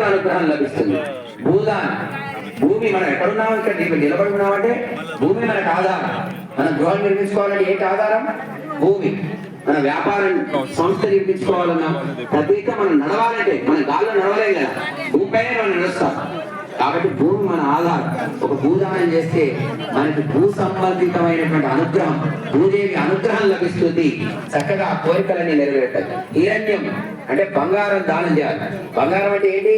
అనుగ్రహం లభిస్తుంది. భూదానం, భూమి మనం ఎక్కడున్నాం, ఇక్కడ నిలబడి ఉన్నామంటే భూమి మనకు ఆధారం. మనం గృహం నిర్మించుకోవాలంటే ఏంటి ఆధారం? భూమి. మన వ్యాపారం సంస్థ నిర్మించుకోవాలన్నా ప్రత్యేక మనం నడవాలంటే మన గాల్లో నడవలేం కదా, భూమిపైనే మనం నడుస్తాం. కాబట్టి భూమి మన ఆధారం. ఒక భూదానం చేస్తే మనకి భూ సంబంధితమైనటువంటి అనుగ్రహం, భూదేవి అనుగ్రహం లభిస్తుంది. చక్కగా ఆ కోరికలన్నీ నెరవేరుతాయి. హిరణ్యం అంటే బంగారం దానం చేయాలి. బంగారం అంటే ఏంటి?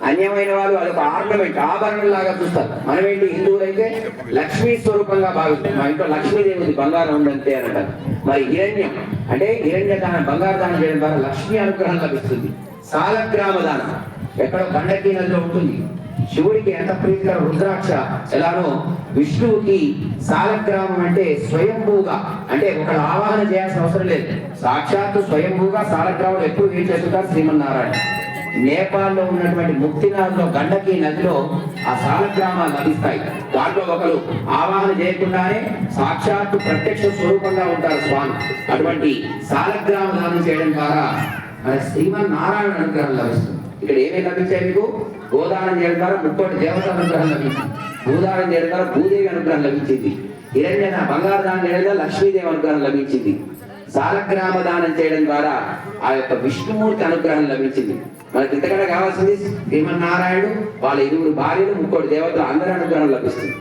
అన్యమైన వాళ్ళు అదొక ఆర్నమెంట్, ఆభరణం లాగా చూస్తారు. మనం ఏంటి, హిందువులైతే లక్ష్మీ స్వరూపంగా భావిస్తాం. మా ఇంట్లో లక్ష్మీదేవి ఉంది, బంగారం ఉందంతే అని అంటారు. మరి హిరణ్యం అంటే హిరణ్య దానం, బంగారు దానం చేయడం ద్వారా లక్ష్మీ అనుగ్రహం లభిస్తుంది. సాలగ్రామ దానం ఎక్కడో గండకీ నదిలో ఉంటుంది. శివుడికి ఎంత ప్రీతికర రుద్రాక్ష ఎలానో విష్ణువుకి సాలగ్రామం అంటే స్వయంభూగా, అంటే ఒకళ్ళు ఆవాహన చేయాల్సిన అవసరం లేదు. సాక్షాత్తు స్వయంభూగా సాలగ్రామం ఎప్పుడు ఏం చేస్తుంటారు? శ్రీమన్నారాయణ. నేపాల్లో ఉన్నటువంటి ముక్తినాథ్లో గండకీ నదిలో ఆ సాలగ్రామాలు లభిస్తాయి. దాంట్లో ఒకరు ఆవాహన చేయకుండానే సాక్షాత్తు ప్రత్యక్ష స్వరూపంగా ఉంటారు స్వామి. అటువంటి సాలగ్రామ దానం చేయడం ద్వారా మన శ్రీమన్నారాయణ అనుగ్రహం లభిస్తుంది. ఇక్కడ ఏమేమి లభించాయి మీకు? గోదానం చేయడం ద్వారా ముక్కోటి దేవత అనుగ్రహం లభించింది. భూదానం చేయడం ద్వారా భూదేవి అనుగ్రహం లభించింది. హిరణ్య బంగారు దానం చేయడం ద్వారా లక్ష్మీదేవి అనుగ్రహం లభించింది. సాలగ్రామ దానం చేయడం ద్వారా ఆ యొక్క విష్ణుమూర్తి అనుగ్రహం లభించింది. మనకి ఇంతకన్నా కావాల్సింది శ్రీమన్నారాయణుడు, వాళ్ళ 2 భార్యలు, ముక్కోటి దేవతలు అందరి అనుగ్రహం లభిస్తుంది.